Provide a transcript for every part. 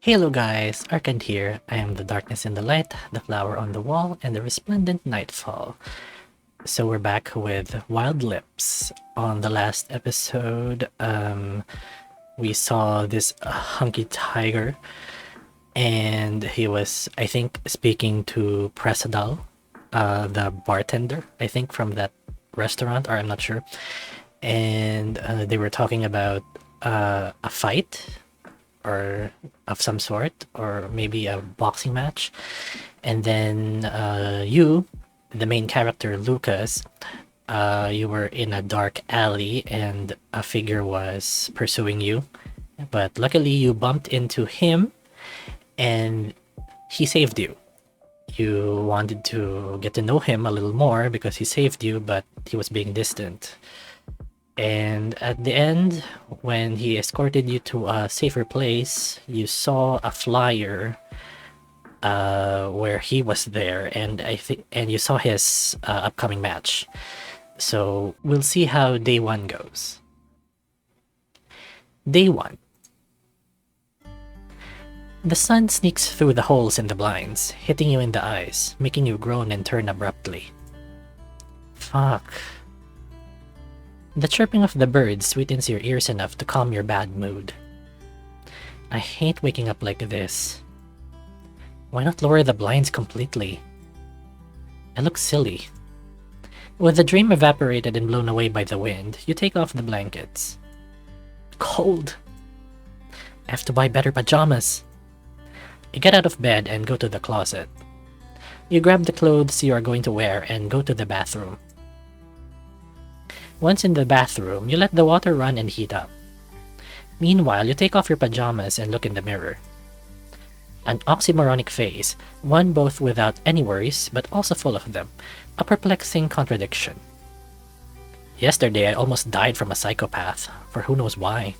Hello guys, Arcand here. I am the darkness in the light, the flower on the wall, and the resplendent nightfall. So we're back with Wild Lips. On the last episode, we saw this hunky tiger, and he was, I think, speaking to Presadal, the bartender, I think, from that restaurant, or I'm not sure. And they were talking about a fight or of some sort, or maybe a boxing match. And then you, the main character Lucas, you were in a dark alley and a figure was pursuing you. But luckily you bumped into him and he saved you. You wanted to get to know him a little more because he saved you, but he was being distant. And at the end, when he escorted you to a safer place, you saw a flyer where he was there, and you saw his upcoming match. So we'll see how day one goes. Day one. The sun sneaks through the holes in the blinds, hitting you in the eyes, making you groan and turn abruptly. Fuck. The chirping of the birds sweetens your ears enough to calm your bad mood. I hate waking up like this. Why not lower the blinds completely? I look silly. With the dream evaporated and blown away by the wind, you take off the blankets. Cold. I have to buy better pajamas. You get out of bed and go to the closet. You grab the clothes you are going to wear and go to the bathroom. Once in the bathroom, you let the water run and heat up. Meanwhile, you take off your pajamas and look in the mirror. An oxymoronic face, one both without any worries but also full of them, a perplexing contradiction. Yesterday I almost died from a psychopath, for who knows why.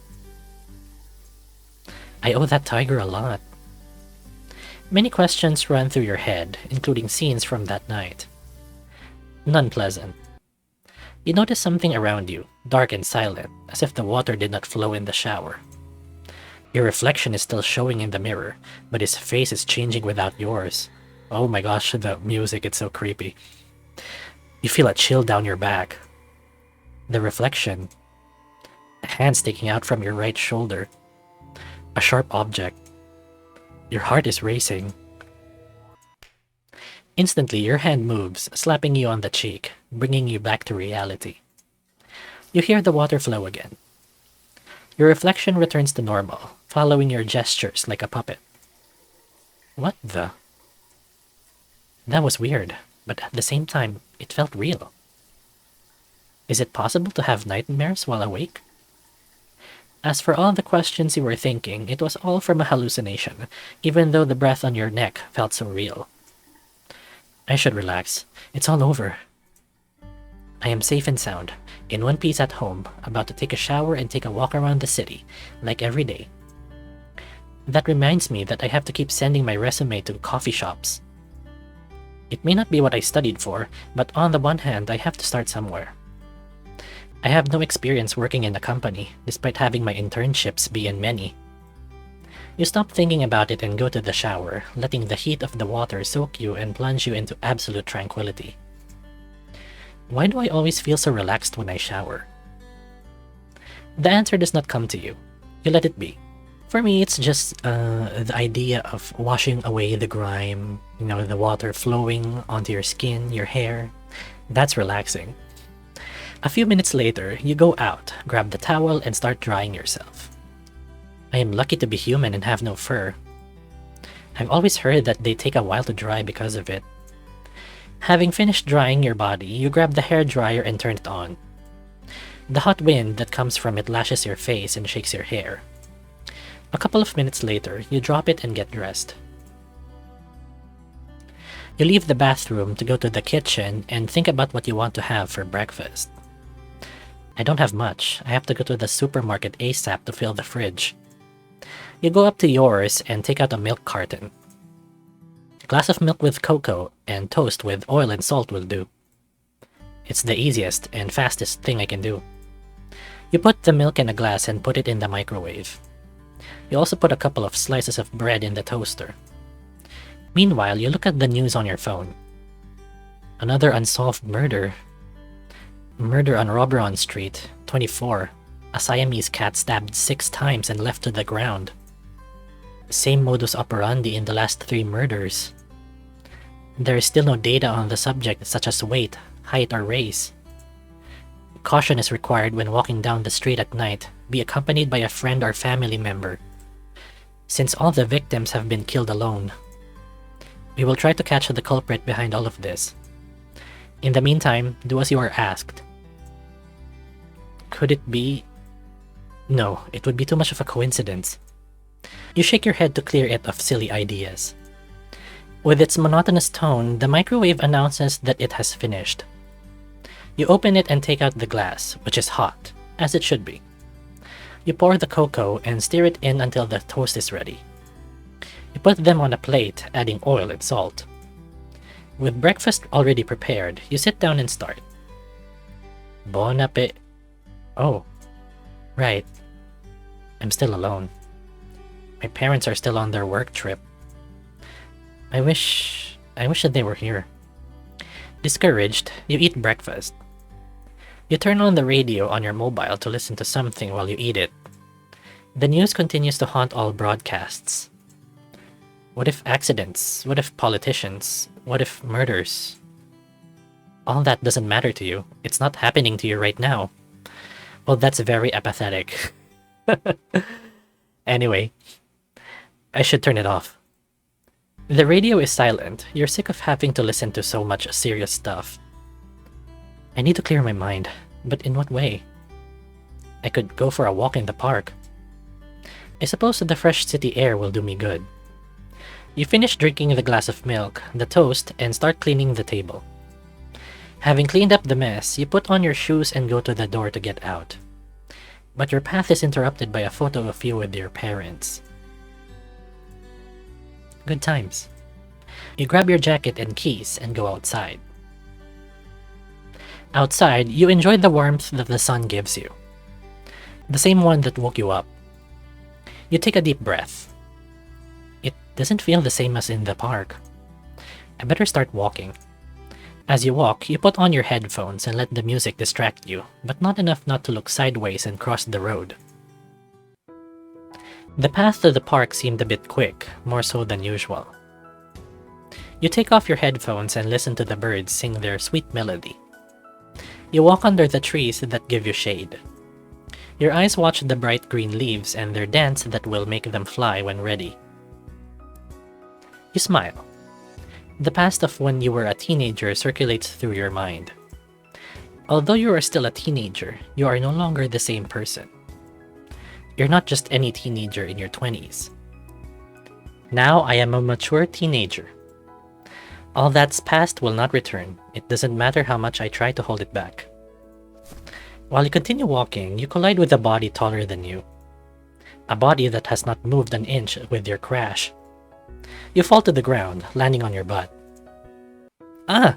I owe that tiger a lot. Many questions run through your head, including scenes from that night. None pleasant. You notice something around you, dark and silent, as if the water did not flow in the shower. Your reflection is still showing in the mirror, but his face is changing without yours. Oh my gosh, the music, it's so creepy. You feel a chill down your back. The reflection. A hand sticking out from your right shoulder. A sharp object. Your heart is racing. Instantly, your hand moves, slapping you on the cheek, bringing you back to reality. You hear the water flow again. Your reflection returns to normal, following your gestures like a puppet. What the? That was weird, but at the same time, it felt real. Is it possible to have nightmares while awake? As for all the questions you were thinking, it was all from a hallucination, even though the breath on your neck felt so real. I should relax. It's all over. I am safe and sound, in one piece at home, about to take a shower and take a walk around the city, like every day. That reminds me that I have to keep sending my resume to coffee shops. It may not be what I studied for, but on the one hand, I have to start somewhere. I have no experience working in a company, despite having my internships be in many. You stop thinking about it and go to the shower, letting the heat of the water soak you and plunge you into absolute tranquility. Why do I always feel so relaxed when I shower? The answer does not come to you. You let it be. For me, it's just the idea of washing away the grime, the water flowing onto your skin, your hair. That's relaxing. A few minutes later, you go out, grab the towel, and start drying yourself. I am lucky to be human and have no fur. I've always heard that they take a while to dry because of it. Having finished drying your body, you grab the hair dryer and turn it on. The hot wind that comes from it lashes your face and shakes your hair. A couple of minutes later, you drop it and get dressed. You leave the bathroom to go to the kitchen and think about what you want to have for breakfast. I don't have much. I have to go to the supermarket ASAP to fill the fridge. You go up to yours and take out a milk carton. A glass of milk with cocoa and toast with oil and salt will do. It's the easiest and fastest thing I can do. You put the milk in a glass and put it in the microwave. You also put a couple of slices of bread in the toaster. Meanwhile, you look at the news on your phone. Another unsolved murder. Murder on Roberon Street, 24. A Siamese cat stabbed 6 times and left to the ground. Same modus operandi in the last 3 murders. There is still no data on the subject such as weight, height, or race. Caution is required when walking down the street at night. Be accompanied by a friend or family member, since all the victims have been killed alone. We will try to catch the culprit behind all of this. In the meantime, do as you are asked. Could it be? No, it would be too much of a coincidence. You shake your head to clear it of silly ideas. With its monotonous tone, the microwave announces that it has finished. You open it and take out the glass, which is hot, as it should be. You pour the cocoa and stir it in until the toast is ready. You put them on a plate, adding oil and salt. With breakfast already prepared, you sit down and start. Bon appétit. Oh, right. I'm still alone. My parents are still on their work trip. I wish that they were here. Discouraged, you eat breakfast. You turn on the radio on your mobile to listen to something while you eat it. The news continues to haunt all broadcasts. What if accidents? What if politicians? What if murders? All that doesn't matter to you. It's not happening to you right now. Well, that's very apathetic. Anyway, I should turn it off. The radio is silent. You're sick of having to listen to so much serious stuff. I need to clear my mind, but in what way? I could go for a walk in the park. I suppose the fresh city air will do me good. You finish drinking the glass of milk, the toast, and start cleaning the table. Having cleaned up the mess, you put on your shoes and go to the door to get out. But your path is interrupted by a photo of you with your parents. Good times. You grab your jacket and keys and go outside. Outside, you enjoy the warmth that the sun gives you. The same one that woke you up. You take a deep breath. It doesn't feel the same as in the park. I better start walking. As you walk, you put on your headphones and let the music distract you, but not enough not to look sideways and cross the road. The path to the park seemed a bit quick, more so than usual. You take off your headphones and listen to the birds sing their sweet melody. You walk under the trees that give you shade. Your eyes watch the bright green leaves and their dance that will make them fly when ready. You smile. The past of when you were a teenager circulates through your mind. Although you are still a teenager, you are no longer the same person. You're not just any teenager in your 20s. Now I am a mature teenager. All that's past will not return. It doesn't matter how much I try to hold it back. While you continue walking, you collide with a body taller than you. A body that has not moved an inch with your crash. You fall to the ground, landing on your butt. Ah!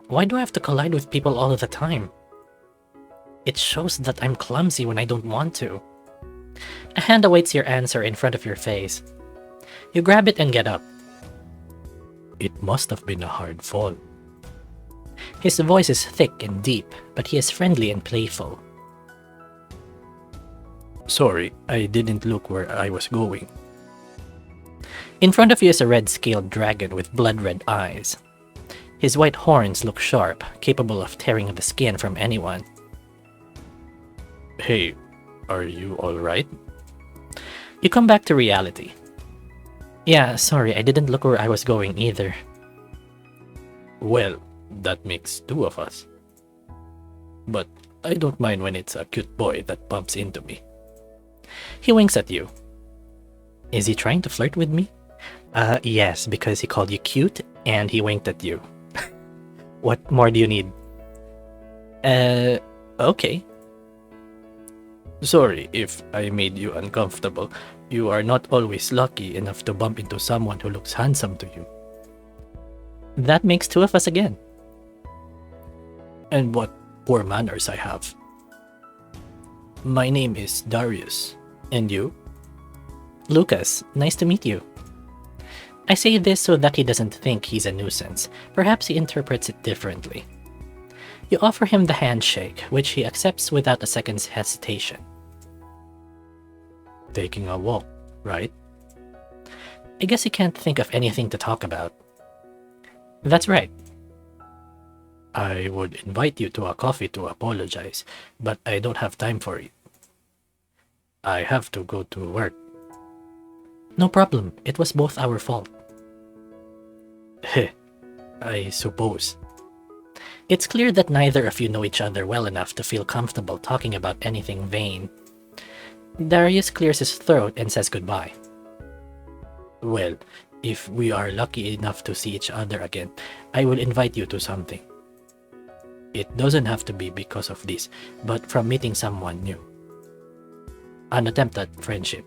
Why do I have to collide with people all the time? It shows that I'm clumsy when I don't want to. A hand awaits your answer in front of your face. You grab it and get up. It must have been a hard fall. His voice is thick and deep, but he is friendly and playful. Sorry, I didn't look where I was going. In front of you is a red-scaled dragon with blood-red eyes. His white horns look sharp, capable of tearing the skin from anyone. Hey, are you alright? You come back to reality. Yeah, sorry, I didn't look where I was going either. Well, that makes 2 of us. But I don't mind when it's a cute boy that bumps into me. He winks at you. Is he trying to flirt with me? Yes, because he called you cute and he winked at you. What more do you need? Okay. Sorry if I made you uncomfortable. You are not always lucky enough to bump into someone who looks handsome to you. That makes 2 of us again. And what poor manners I have. My name is Darius. And you? Lucas, nice to meet you. I say this so that he doesn't think he's a nuisance. Perhaps he interprets it differently. You offer him the handshake, which he accepts without a second's hesitation. Taking a walk, right? I guess he can't think of anything to talk about. That's right. I would invite you to a coffee to apologize, but I don't have time for it. I have to go to work. No problem, it was both our fault. Heh, I suppose. It's clear that neither of you know each other well enough to feel comfortable talking about anything vain. Darius clears his throat and says goodbye. Well, if we are lucky enough to see each other again, I will invite you to something. It doesn't have to be because of this, but from meeting someone new. An attempt at friendship,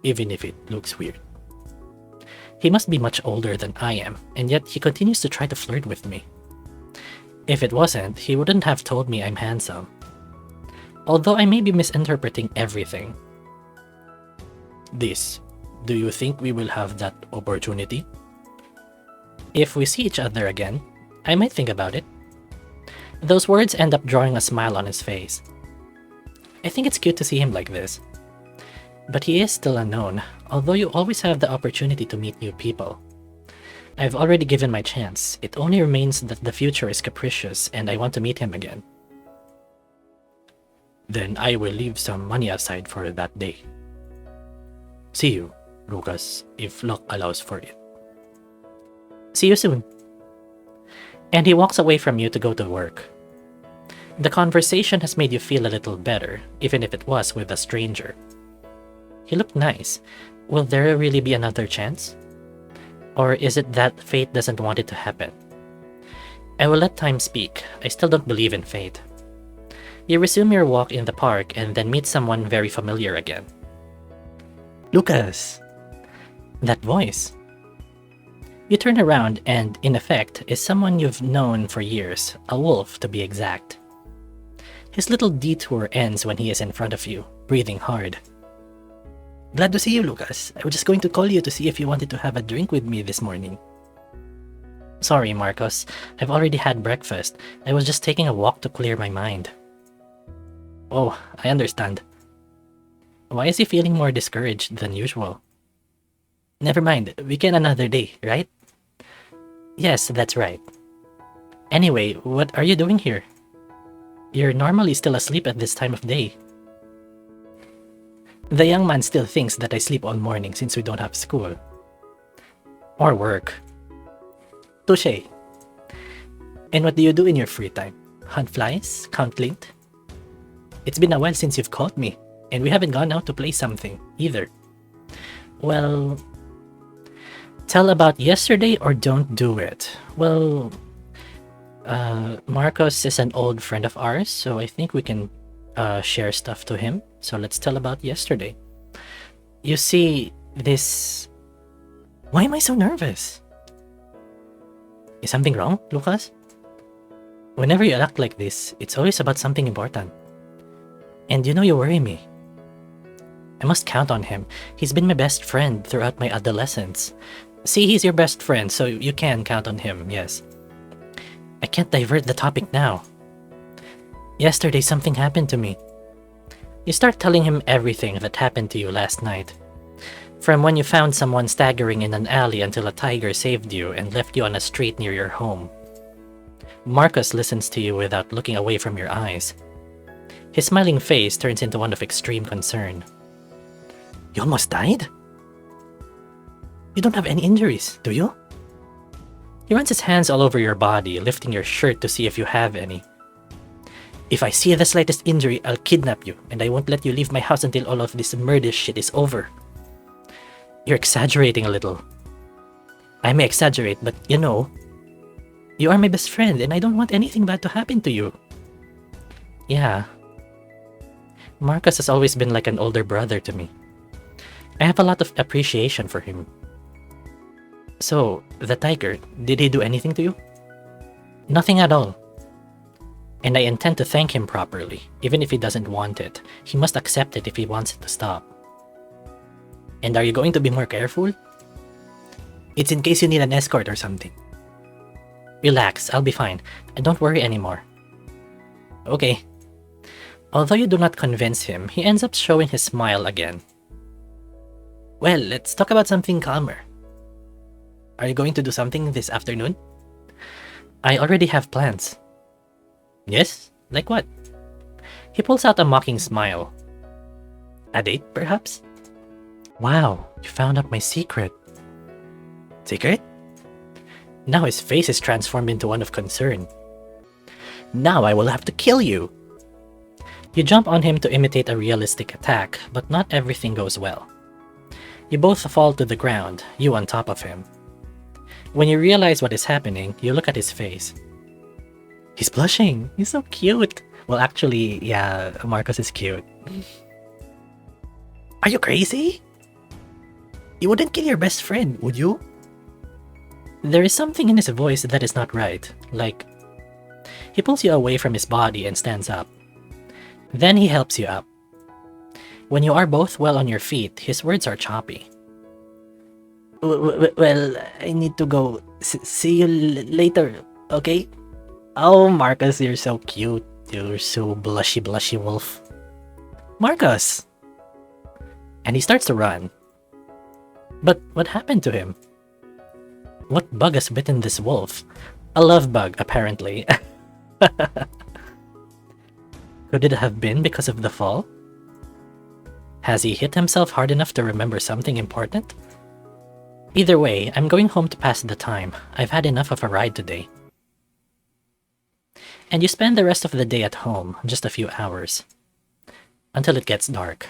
even if it looks weird. He must be much older than I am, and yet he continues to try to flirt with me. If it wasn't, he wouldn't have told me I'm handsome. Although I may be misinterpreting everything. Do you think we will have that opportunity? If we see each other again, I might think about it. Those words end up drawing a smile on his face. I think it's cute to see him like this. But he is still unknown, although you always have the opportunity to meet new people. I've already given my chance. It only remains that the future is capricious and I want to meet him again. Then I will leave some money aside for that day. See you, Lucas, if luck allows for it. See you soon. And he walks away from you to go to work. The conversation has made you feel a little better, even if it was with a stranger. He looked nice. Will there really be another chance? Or is it that fate doesn't want it to happen? I will let time speak. I still don't believe in fate. You resume your walk in the park and then meet someone very familiar again. Lucas! That voice. You turn around and, in effect, is someone you've known for years, a wolf to be exact. His little detour ends when he is in front of you, breathing hard. Glad to see you, Lucas. I was just going to call you to see if you wanted to have a drink with me this morning. Sorry, Marcos. I've already had breakfast. I was just taking a walk to clear my mind. Oh, I understand. Why is he feeling more discouraged than usual? Never mind, we can another day, right? Yes, that's right. Anyway, what are you doing here? You're normally still asleep at this time of day. The young man still thinks that I sleep all morning since we don't have school. Or work. Touché. And what do you do in your free time? Hunt flies? Count lint? It's been a while since you've called me, and we haven't gone out to play something, either. Well... Tell about yesterday or don't do it. Well... Marcos is an old friend of ours, so I think we can share stuff to him. So let's tell about yesterday. You see, this... Why am I so nervous? Is something wrong, Lucas? Whenever you act like this, it's always about something important. And you know you worry me. I must count on him. He's been my best friend throughout my adolescence. See, he's your best friend, so you can count on him, yes. I can't divert the topic now. Yesterday, something happened to me. You start telling him everything that happened to you last night. From when you found someone staggering in an alley until a tiger saved you and left you on a street near your home. Marcus listens to you without looking away from your eyes. His smiling face turns into one of extreme concern. You almost died? You don't have any injuries, do you? He runs his hands all over your body, lifting your shirt to see if you have any. If I see the slightest injury, I'll kidnap you, and I won't let you leave my house until all of this murder shit is over. You're exaggerating a little. I may exaggerate, but you know, you are my best friend, and I don't want anything bad to happen to you. Yeah. Marcus has always been like an older brother to me. I have a lot of appreciation for him. So, the tiger, did he do anything to you? Nothing at all. And I intend to thank him properly, even if he doesn't want it. He must accept it if he wants it to stop. And are you going to be more careful? It's in case you need an escort or something. Relax, I'll be fine, and don't worry anymore. Okay. Although you do not convince him, he ends up showing his smile again. Well, let's talk about something calmer. Are you going to do something this afternoon? I already have plans. Yes? Like what? He pulls out a mocking smile. A date, perhaps? Wow, you found out my secret. Secret? Now his face is transformed into one of concern. Now I will have to kill you! You jump on him to imitate a realistic attack, but not everything goes well. You both fall to the ground, you on top of him. When you realize what is happening, you look at his face. He's blushing! He's so cute! Well, actually, yeah, Marcus is cute. Are you crazy? You wouldn't kill your best friend, would you? There is something in his voice that is not right, like... He pulls you away from his body and stands up. Then he helps you up. When you are both well on your feet, his words are choppy. Well, I need to go. See you later, okay? Oh, Marcus, you're so cute. You're so blushy wolf. Marcus! And he starts to run. But what happened to him? What bug has bitten this wolf? A love bug, apparently. Could it have been because of the fall? Has he hit himself hard enough to remember something important? Either way, I'm going home to pass the time. I've had enough of a ride today. And you spend the rest of the day at home, just a few hours. Until it gets dark.